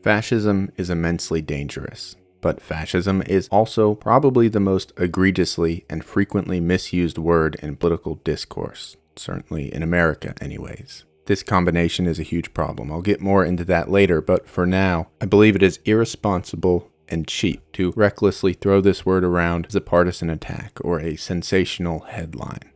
Fascism is immensely dangerous, but fascism is also probably the most egregiously and frequently misused word in political discourse, certainly in America anyways. This combination is a huge problem. I'll get more into that later, but for now, I believe it is irresponsible and cheap to recklessly throw this word around as a partisan attack or a sensational headline.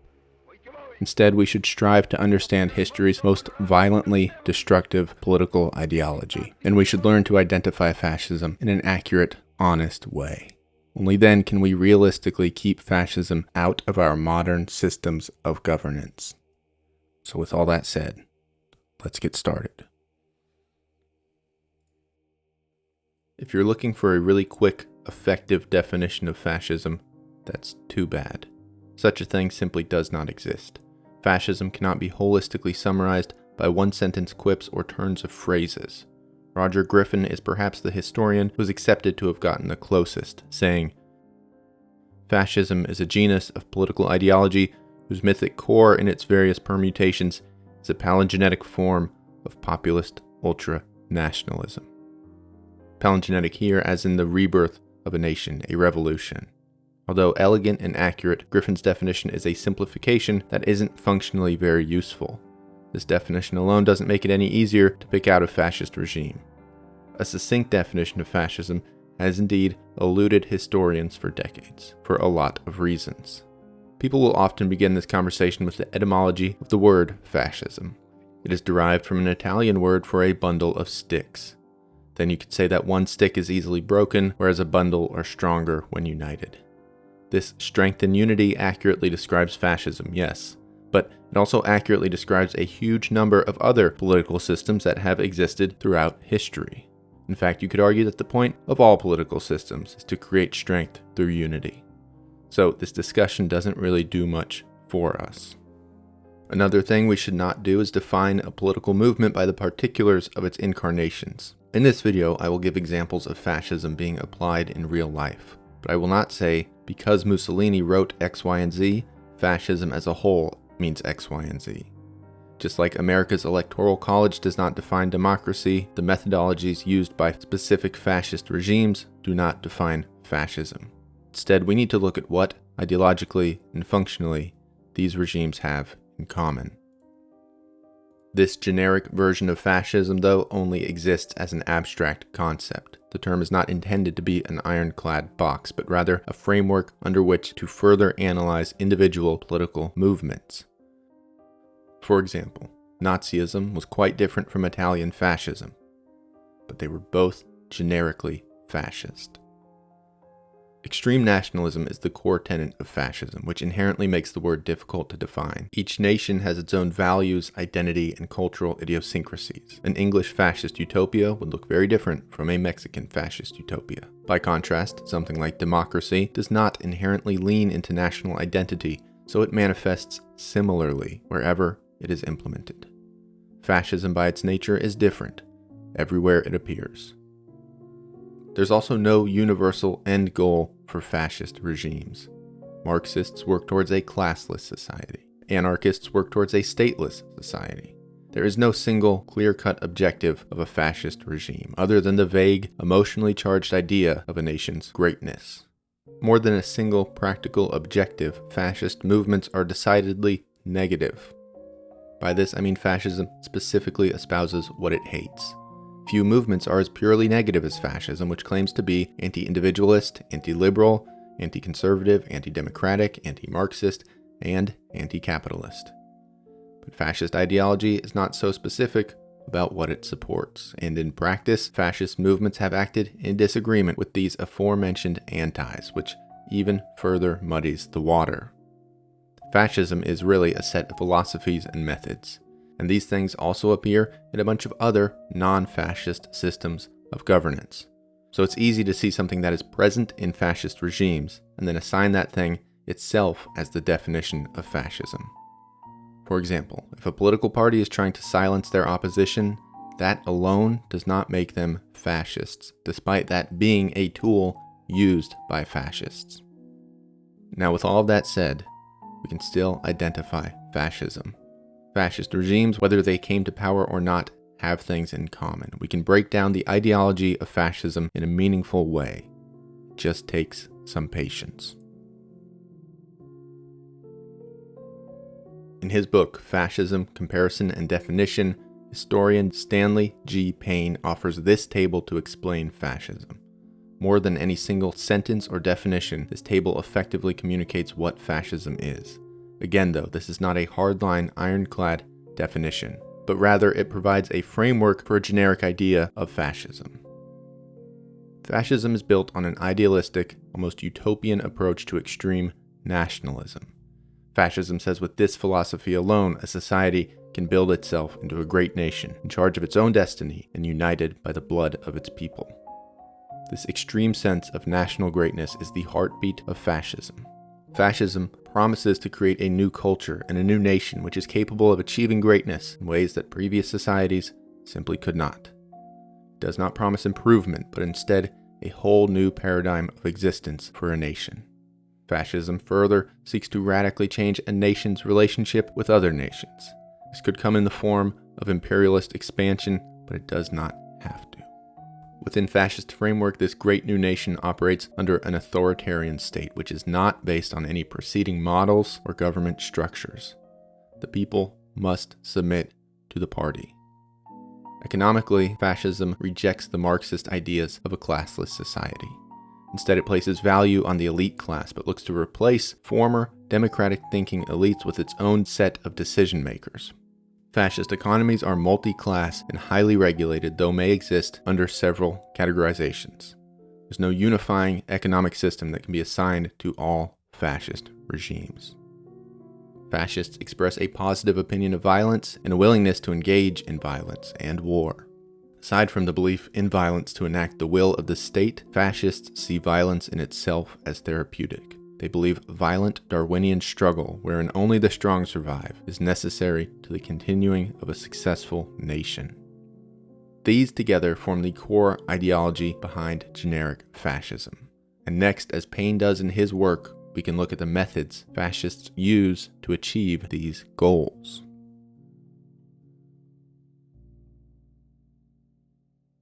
Instead, we should strive to understand history's most violently destructive political ideology, and we should learn to identify fascism in an accurate, honest way. Only then can we realistically keep fascism out of our modern systems of governance. So with all that said, let's get started. If you're looking for a really quick, effective definition of fascism, that's too bad. Such a thing simply does not exist. Fascism cannot be holistically summarized by one-sentence quips or turns of phrases. Roger Griffin is perhaps the historian who is accepted to have gotten the closest, saying, "Fascism is a genus of political ideology whose mythic core in its various permutations is a palingenetic form of populist ultra-nationalism." Palingenetic here as in the rebirth of a nation, a revolution. Although elegant and accurate, Griffin's definition is a simplification that isn't functionally very useful. This definition alone doesn't make it any easier to pick out a fascist regime. A succinct definition of fascism has indeed eluded historians for decades, for a lot of reasons. People will often begin this conversation with the etymology of the word fascism. It is derived from an Italian word for a bundle of sticks. Then you could say that one stick is easily broken, whereas a bundle are stronger when united. This strength and unity accurately describes fascism, yes, but it also accurately describes a huge number of other political systems that have existed throughout history. In fact, you could argue that the point of all political systems is to create strength through unity. So this discussion doesn't really do much for us. Another thing we should not do is define a political movement by the particulars of its incarnations. In this video, I will give examples of fascism being applied in real life, but I will not say, because Mussolini wrote X, Y, and Z, fascism as a whole means X, Y, and Z. Just like America's Electoral College does not define democracy, the methodologies used by specific fascist regimes do not define fascism. Instead, we need to look at what, ideologically and functionally, these regimes have in common. This generic version of fascism, though, only exists as an abstract concept. The term is not intended to be an ironclad box, but rather a framework under which to further analyze individual political movements. For example, Nazism was quite different from Italian fascism, but they were both generically fascist. Extreme nationalism is the core tenet of fascism, which inherently makes the word difficult to define. Each nation has its own values, identity, and cultural idiosyncrasies. An English fascist utopia would look very different from a Mexican fascist utopia. By contrast, something like democracy does not inherently lean into national identity, so it manifests similarly wherever it is implemented. Fascism by its nature is different, everywhere it appears. There's also no universal end goal for fascist regimes. Marxists work towards a classless society. Anarchists work towards a stateless society. There is no single, clear-cut objective of a fascist regime, other than the vague, emotionally charged idea of a nation's greatness. More than a single practical objective, fascist movements are decidedly negative. By this, I mean fascism specifically espouses what it hates. Few movements are as purely negative as fascism, which claims to be anti-individualist, anti-liberal, anti-conservative, anti-democratic, anti-Marxist, and anti-capitalist. But fascist ideology is not so specific about what it supports, and in practice, fascist movements have acted in disagreement with these aforementioned antis, which even further muddies the water. Fascism is really a set of philosophies and methods. And these things also appear in a bunch of other non-fascist systems of governance. So it's easy to see something that is present in fascist regimes and then assign that thing itself as the definition of fascism. For example, if a political party is trying to silence their opposition, that alone does not make them fascists, despite that being a tool used by fascists. Now, with all of that said, we can still identify fascism. Fascist regimes, whether they came to power or not, have things in common. We can break down the ideology of fascism in a meaningful way. It just takes some patience. In his book, Fascism, Comparison and Definition, historian Stanley G. Payne offers this table to explain fascism. More than any single sentence or definition, this table effectively communicates what fascism is. Again, though, this is not a hardline, ironclad definition, but rather it provides a framework for a generic idea of fascism. Fascism is built on an idealistic, almost utopian approach to extreme nationalism. Fascism says with this philosophy alone, a society can build itself into a great nation, in charge of its own destiny and united by the blood of its people. This extreme sense of national greatness is the heartbeat of fascism. Fascism promises to create a new culture and a new nation which is capable of achieving greatness in ways that previous societies simply could not. It does not promise improvement, but instead a whole new paradigm of existence for a nation. Fascism further seeks to radically change a nation's relationship with other nations. This could come in the form of imperialist expansion, but it does not have to. Within fascist framework, this great new nation operates under an authoritarian state, which is not based on any preceding models or government structures. The people must submit to the party. Economically, fascism rejects the Marxist ideas of a classless society. Instead, it places value on the elite class, but looks to replace former democratic thinking elites with its own set of decision makers. Fascist economies are multi-class and highly regulated, though may exist under several categorizations. There's no unifying economic system that can be assigned to all fascist regimes. Fascists express a positive opinion of violence and a willingness to engage in violence and war. Aside from the belief in violence to enact the will of the state, fascists see violence in itself as therapeutic. They believe violent Darwinian struggle, wherein only the strong survive, is necessary to the continuing of a successful nation. These together form the core ideology behind generic fascism. And next, as Payne does in his work, we can look at the methods fascists use to achieve these goals.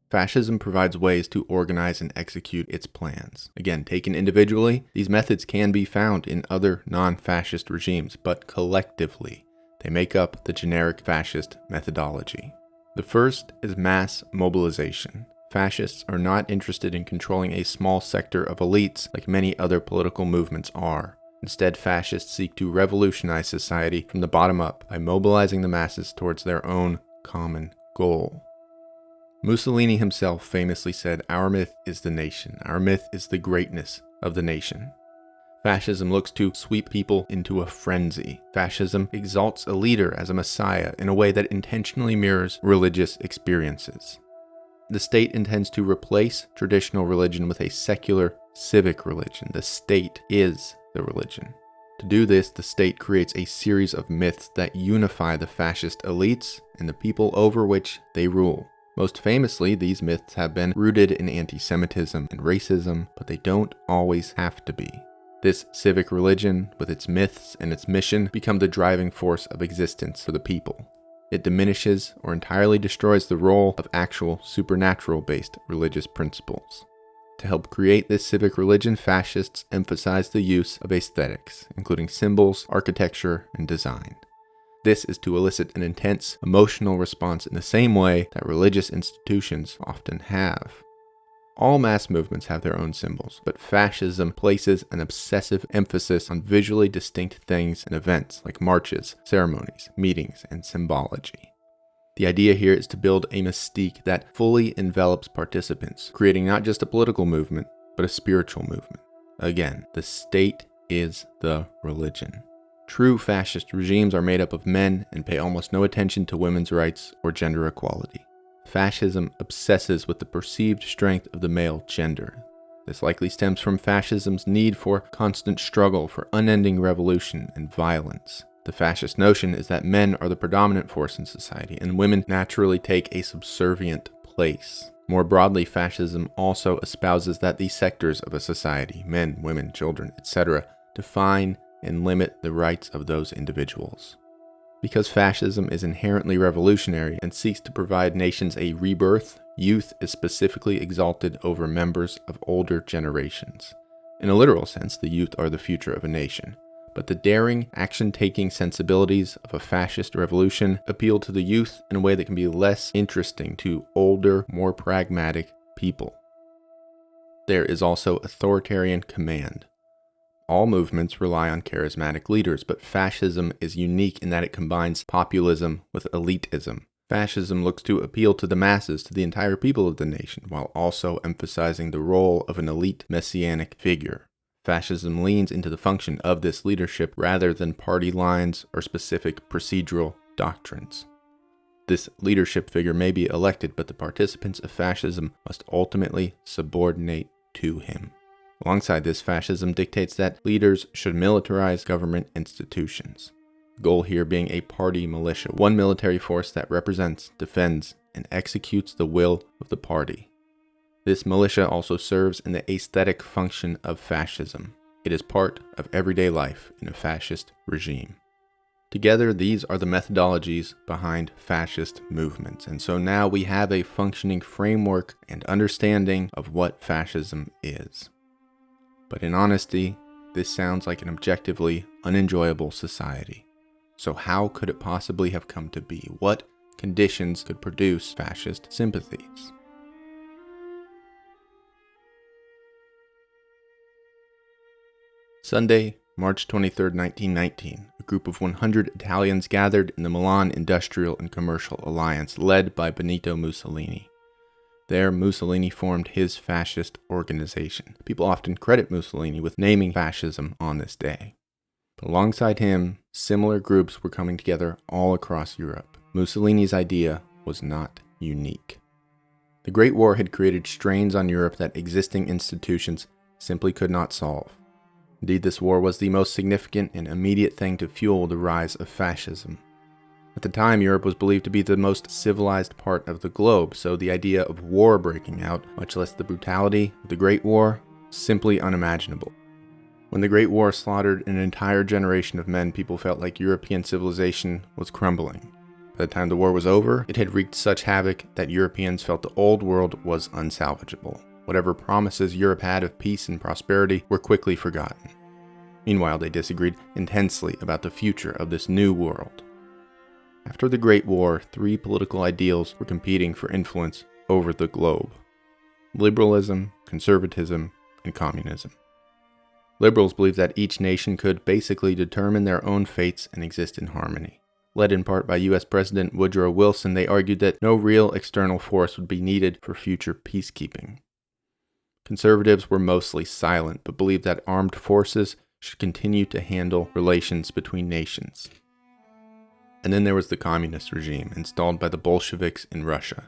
Fascism provides ways to organize and execute its plans. Again, taken individually, these methods can be found in other non-fascist regimes, but collectively, they make up the generic fascist methodology. The first is mass mobilization. Fascists are not interested in controlling a small sector of elites like many other political movements are. Instead, fascists seek to revolutionize society from the bottom up by mobilizing the masses towards their own common goal. Mussolini himself famously said, "Our myth is the nation. Our myth is the greatness of the nation." Fascism looks to sweep people into a frenzy. Fascism exalts a leader as a messiah in a way that intentionally mirrors religious experiences. The state intends to replace traditional religion with a secular, civic religion. The state is the religion. To do this, the state creates a series of myths that unify the fascist elites and the people over which they rule. Most famously, these myths have been rooted in anti-Semitism and racism, but they don't always have to be. This civic religion, with its myths and its mission, become the driving force of existence for the people. It diminishes or entirely destroys the role of actual supernatural-based religious principles. To help create this civic religion, fascists emphasize the use of aesthetics, including symbols, architecture, and design. This is to elicit an intense emotional response in the same way that religious institutions often have. All mass movements have their own symbols, but fascism places an obsessive emphasis on visually distinct things and events like marches, ceremonies, meetings, and symbology. The idea here is to build a mystique that fully envelops participants, creating not just a political movement, but a spiritual movement. Again, the state is the religion. True fascist regimes are made up of men and pay almost no attention to women's rights or gender equality. Fascism obsesses with the perceived strength of the male gender. This likely stems from fascism's need for constant struggle, for unending revolution and violence. The fascist notion is that men are the predominant force in society, and women naturally take a subservient place. More broadly, fascism also espouses that these sectors of a society, men, women, children, etc., define and limit the rights of those individuals. Because fascism is inherently revolutionary and seeks to provide nations a rebirth, youth is specifically exalted over members of older generations. In a literal sense, the youth are the future of a nation. But the daring, action-taking sensibilities of a fascist revolution appeal to the youth in a way that can be less interesting to older, more pragmatic people. There is also authoritarian command. All movements rely on charismatic leaders, but fascism is unique in that it combines populism with elitism. Fascism looks to appeal to the masses, to the entire people of the nation, while also emphasizing the role of an elite messianic figure. Fascism leans into the function of this leadership rather than party lines or specific procedural doctrines. This leadership figure may be elected, but the participants of fascism must ultimately subordinate to him. Alongside this, fascism dictates that leaders should militarize government institutions. The goal here being a party militia, one military force that represents, defends, and executes the will of the party. This militia also serves in the aesthetic function of fascism. It is part of everyday life in a fascist regime. Together, these are the methodologies behind fascist movements, and so now we have a functioning framework and understanding of what fascism is. But in honesty, this sounds like an objectively unenjoyable society. So how could it possibly have come to be? What conditions could produce fascist sympathies? Sunday, March 23, 1919, a group of 100 Italians gathered in the Milan Industrial and Commercial Alliance, led by Benito Mussolini. There, Mussolini formed his fascist organization. People often credit Mussolini with naming fascism on this day. But alongside him, similar groups were coming together all across Europe. Mussolini's idea was not unique. The Great War had created strains on Europe that existing institutions simply could not solve. Indeed, this war was the most significant and immediate thing to fuel the rise of fascism. At the time, Europe was believed to be the most civilized part of the globe, so the idea of war breaking out, much less the brutality of the Great War, was simply unimaginable. When the Great War slaughtered an entire generation of men, people felt like European civilization was crumbling. By the time the war was over, it had wreaked such havoc that Europeans felt the old world was unsalvageable. Whatever promises Europe had of peace and prosperity were quickly forgotten. Meanwhile, they disagreed intensely about the future of this new world. After the Great War, three political ideals were competing for influence over the globe: liberalism, conservatism, and communism. Liberals believed that each nation could basically determine their own fates and exist in harmony. Led in part by U.S. President Woodrow Wilson, they argued that no real external force would be needed for future peacekeeping. Conservatives were mostly silent, but believed that armed forces should continue to handle relations between nations. And then there was the communist regime, installed by the Bolsheviks in Russia.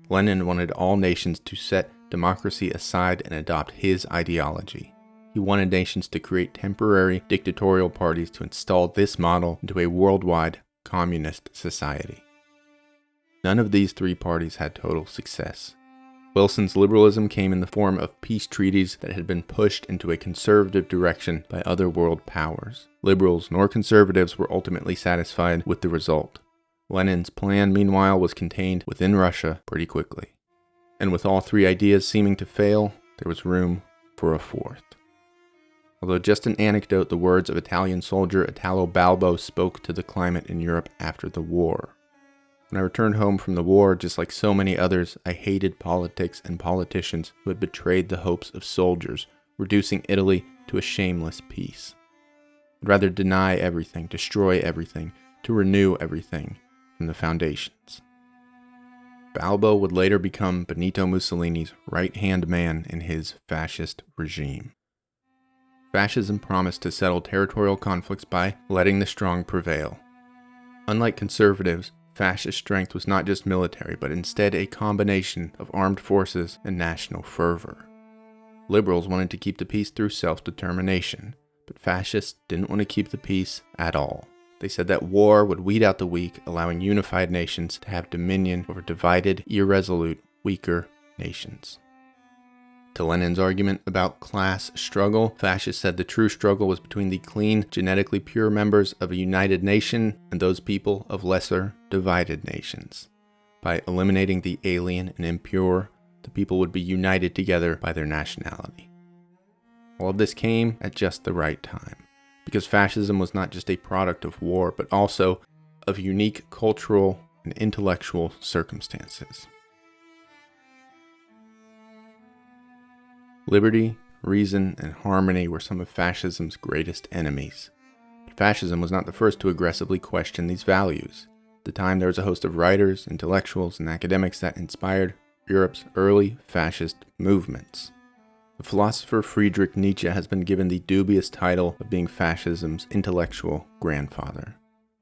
Lenin wanted all nations to set democracy aside and adopt his ideology. He wanted nations to create temporary dictatorial parties to install this model into a worldwide communist society. None of these three parties had total success. Wilson's liberalism came in the form of peace treaties that had been pushed into a conservative direction by other world powers. Liberals nor conservatives were ultimately satisfied with the result. Lenin's plan, meanwhile, was contained within Russia pretty quickly. And with all three ideas seeming to fail, there was room for a fourth. Although just an anecdote, the words of Italian soldier Italo Balbo spoke to the climate in Europe after the war. When I returned home from the war, just like so many others, I hated politics and politicians who had betrayed the hopes of soldiers, reducing Italy to a shameless peace. I'd rather deny everything, destroy everything, to renew everything from the foundations. Balbo would later become Benito Mussolini's right-hand man in his fascist regime. Fascism promised to settle territorial conflicts by letting the strong prevail. Unlike conservatives, fascist strength was not just military, but instead a combination of armed forces and national fervor. Liberals wanted to keep the peace through self-determination, but fascists didn't want to keep the peace at all. They said that war would weed out the weak, allowing unified nations to have dominion over divided, irresolute, weaker nations. To Lenin's argument about class struggle, fascists said the true struggle was between the clean, genetically pure members of a united nation and those people of lesser, divided nations. By eliminating the alien and impure, the people would be united together by their nationality. All of this came at just the right time, because fascism was not just a product of war, but also of unique cultural and intellectual circumstances. Liberty, reason, and harmony were some of fascism's greatest enemies. But fascism was not the first to aggressively question these values. At the time, there was a host of writers, intellectuals, and academics that inspired Europe's early fascist movements. The philosopher Friedrich Nietzsche has been given the dubious title of being fascism's intellectual grandfather.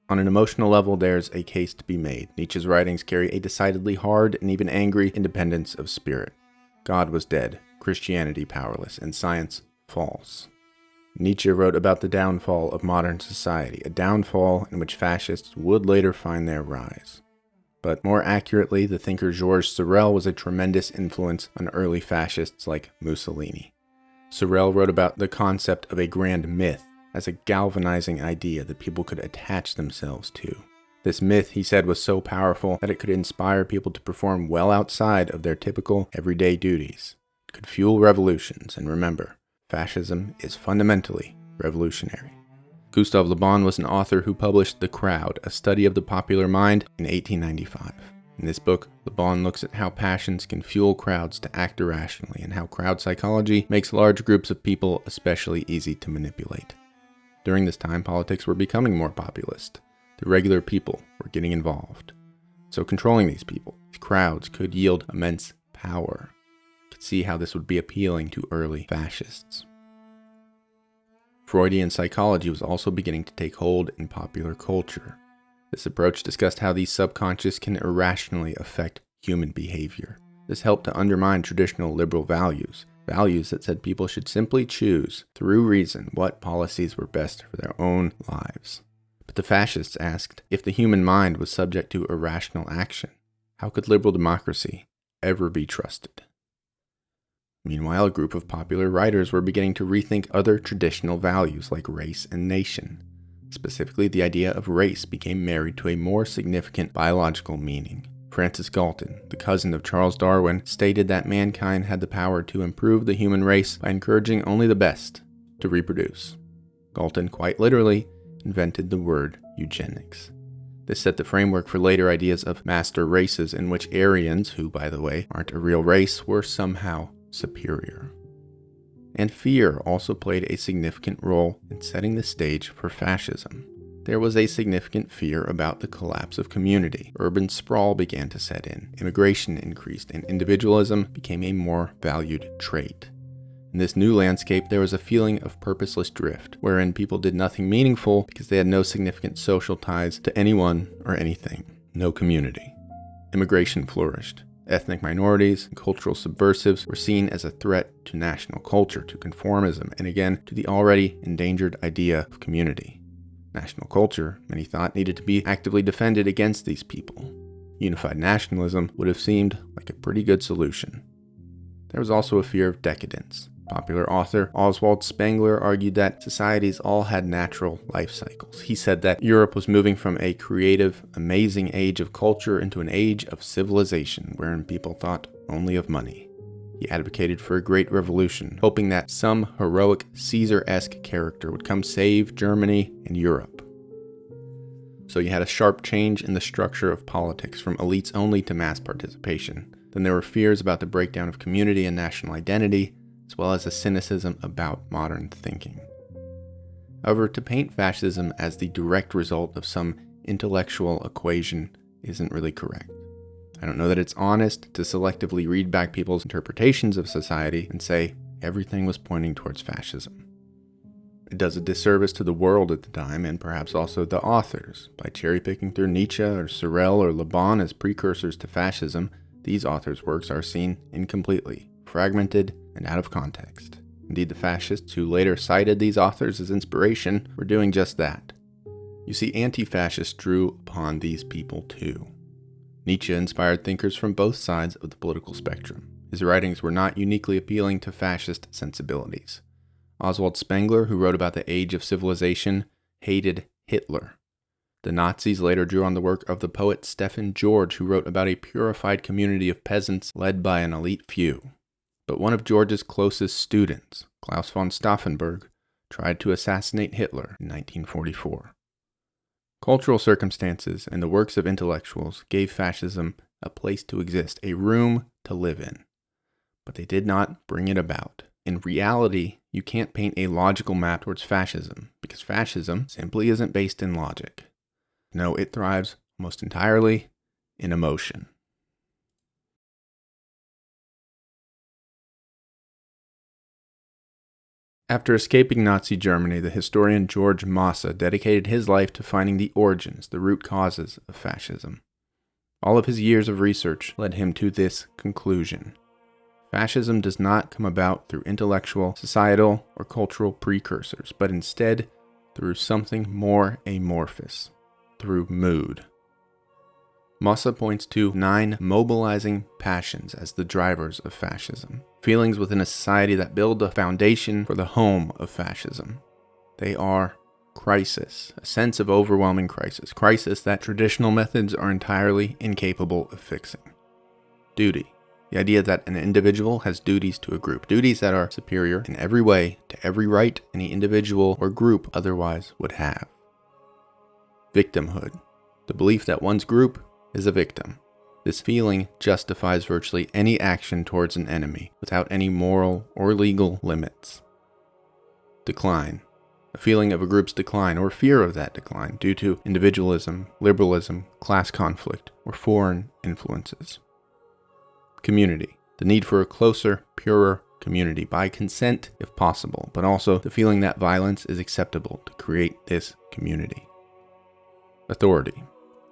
On an emotional level, there's a case to be made. Nietzsche's writings carry a decidedly hard and even angry independence of spirit. God was dead, Christianity powerless, and science false. Nietzsche wrote about the downfall of modern society, a downfall in which fascists would later find their rise. But more accurately, the thinker Georges Sorel was a tremendous influence on early fascists like Mussolini. Sorel wrote about the concept of a grand myth as a galvanizing idea that people could attach themselves to. This myth, he said, was so powerful that it could inspire people to perform well outside of their typical everyday duties. It could fuel revolutions, and remember, fascism is fundamentally revolutionary. Gustave Le Bon was an author who published The Crowd, a study of the popular mind, in 1895. In this book, Le Bon looks at how passions can fuel crowds to act irrationally and how crowd psychology makes large groups of people especially easy to manipulate. During this time, politics were becoming more populist. The regular people were getting involved. So controlling these people, these crowds, could yield immense power. You could see how this would be appealing to early fascists. Freudian psychology was also beginning to take hold in popular culture. This approach discussed how the subconscious can irrationally affect human behavior. This helped to undermine traditional liberal values that said people should simply choose, through reason, what policies were best for their own lives. But the fascists asked, if the human mind was subject to irrational action, how could liberal democracy ever be trusted? Meanwhile, a group of popular writers were beginning to rethink other traditional values like race and nation. Specifically, the idea of race became married to a more significant biological meaning. Francis Galton, the cousin of Charles Darwin, stated that mankind had the power to improve the human race by encouraging only the best to reproduce. Galton, quite literally, invented the word eugenics. This set the framework for later ideas of master races in which Aryans, who, by the way, aren't a real race, were somehow superior. And fear also played a significant role in setting the stage for fascism. There was a significant fear about the collapse of community. Urban sprawl began to set in, immigration increased, and individualism became a more valued trait. In this new landscape, there was a feeling of purposeless drift, wherein people did nothing meaningful because they had no significant social ties to anyone or anything. No community. Immigration flourished. Ethnic minorities and cultural subversives were seen as a threat to national culture, to conformism, and again, to the already endangered idea of community. National culture, many thought, needed to be actively defended against these people. Unified nationalism would have seemed like a pretty good solution. There was also a fear of decadence. Popular author Oswald Spengler argued that societies all had natural life cycles. He said that Europe was moving from a creative, amazing age of culture into an age of civilization, wherein people thought only of money. He advocated for a great revolution, hoping that some heroic Caesar-esque character would come save Germany and Europe. So you had a sharp change in the structure of politics, from elites only to mass participation. Then there were fears about the breakdown of community and national identity, as well as a cynicism about modern thinking. However, to paint fascism as the direct result of some intellectual equation isn't really correct. I don't know that it's honest to selectively read back people's interpretations of society and say everything was pointing towards fascism. It does a disservice to the world at the time, and perhaps also the authors. By cherry-picking through Nietzsche or Sorel or Le Bon as precursors to fascism, these authors' works are seen incompletely, fragmented, and out of context. Indeed, the fascists who later cited these authors as inspiration were doing just that. You see, anti-fascists drew upon these people too. Nietzsche inspired thinkers from both sides of the political spectrum. his writings were not uniquely appealing to fascist sensibilities. Oswald Spengler, who wrote about the age of civilization, hated Hitler. The Nazis later drew on the work of the poet Stephen George, who wrote about a purified community of peasants led by an elite few. But one of George's closest students, Klaus von Stauffenberg, tried to assassinate Hitler in 1944. Cultural circumstances and the works of intellectuals gave fascism a place to exist, a room to live in. But they did not bring it about. In reality, you can't paint a logical map towards fascism, because fascism simply isn't based in logic. No, it thrives almost entirely in emotion. After escaping Nazi Germany, the historian George Mosse dedicated his life to finding the origins, the root causes of fascism. All of his years of research led him to this conclusion. Fascism does not come about through intellectual, societal, or cultural precursors, but instead through something more amorphous, through mood. Mosse points to 9 mobilizing passions as the drivers of fascism, feelings within a society that build the foundation for the home of fascism. They are crisis, a sense of overwhelming crisis that traditional methods are entirely incapable of fixing. Duty, the idea that an individual has duties to a group, duties that are superior in every way to every right any individual or group otherwise would have. Victimhood, the belief that one's group is a victim. This feeling justifies virtually any action towards an enemy without any moral or legal limits. Decline, a feeling of a group's decline or fear of that decline due to individualism, liberalism, class conflict, or foreign influences. Community, the need for a closer, purer community by consent if possible, but also the feeling that violence is acceptable to create this community. Authority,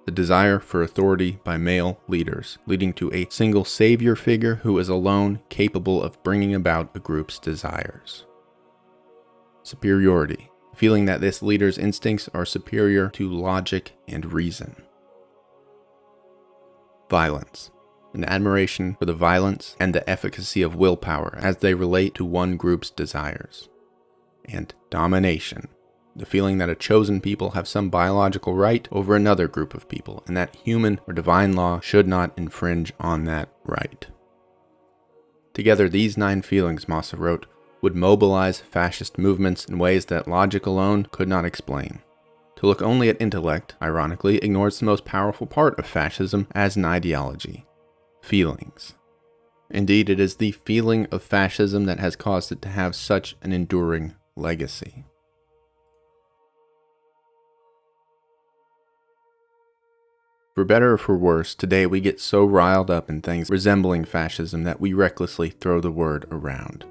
the desire for authority by male leaders, leading to a single savior figure who is alone capable of bringing about a group's desires. Superiority, feeling that this leader's instincts are superior to logic and reason. Violence, an admiration for the violence and the efficacy of willpower as they relate to one group's desires. And domination, the feeling that a chosen people have some biological right over another group of people, and that human or divine law should not infringe on that right. Together, these 9 feelings, Mosse wrote, would mobilize fascist movements in ways that logic alone could not explain. To look only at intellect, ironically, ignores the most powerful part of fascism as an ideology: feelings. Indeed, it is the feeling of fascism that has caused it to have such an enduring legacy. For better or for worse, today we get so riled up in things resembling fascism that we recklessly throw the word around.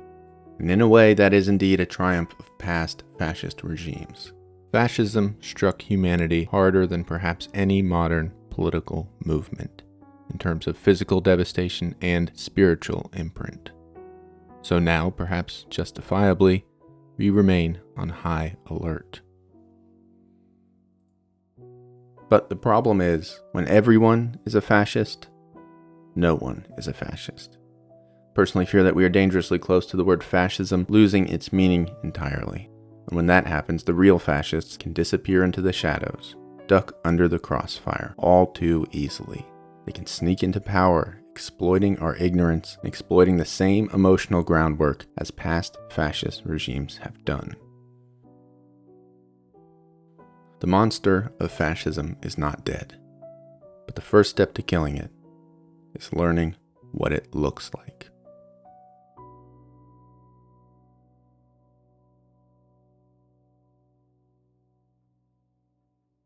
And in a way, that is indeed a triumph of past fascist regimes. Fascism struck humanity harder than perhaps any modern political movement, in terms of physical devastation and spiritual imprint. So now, perhaps justifiably, we remain on high alert. But the problem is, when everyone is a fascist, no one is a fascist. Personally fear that we are dangerously close to the word fascism losing its meaning entirely. And when that happens, the real fascists can disappear into the shadows, duck under the crossfire all too easily. They can sneak into power, exploiting our ignorance, and exploiting the same emotional groundwork as past fascist regimes have done. The monster of fascism is not dead, but the first step to killing it is learning what it looks like.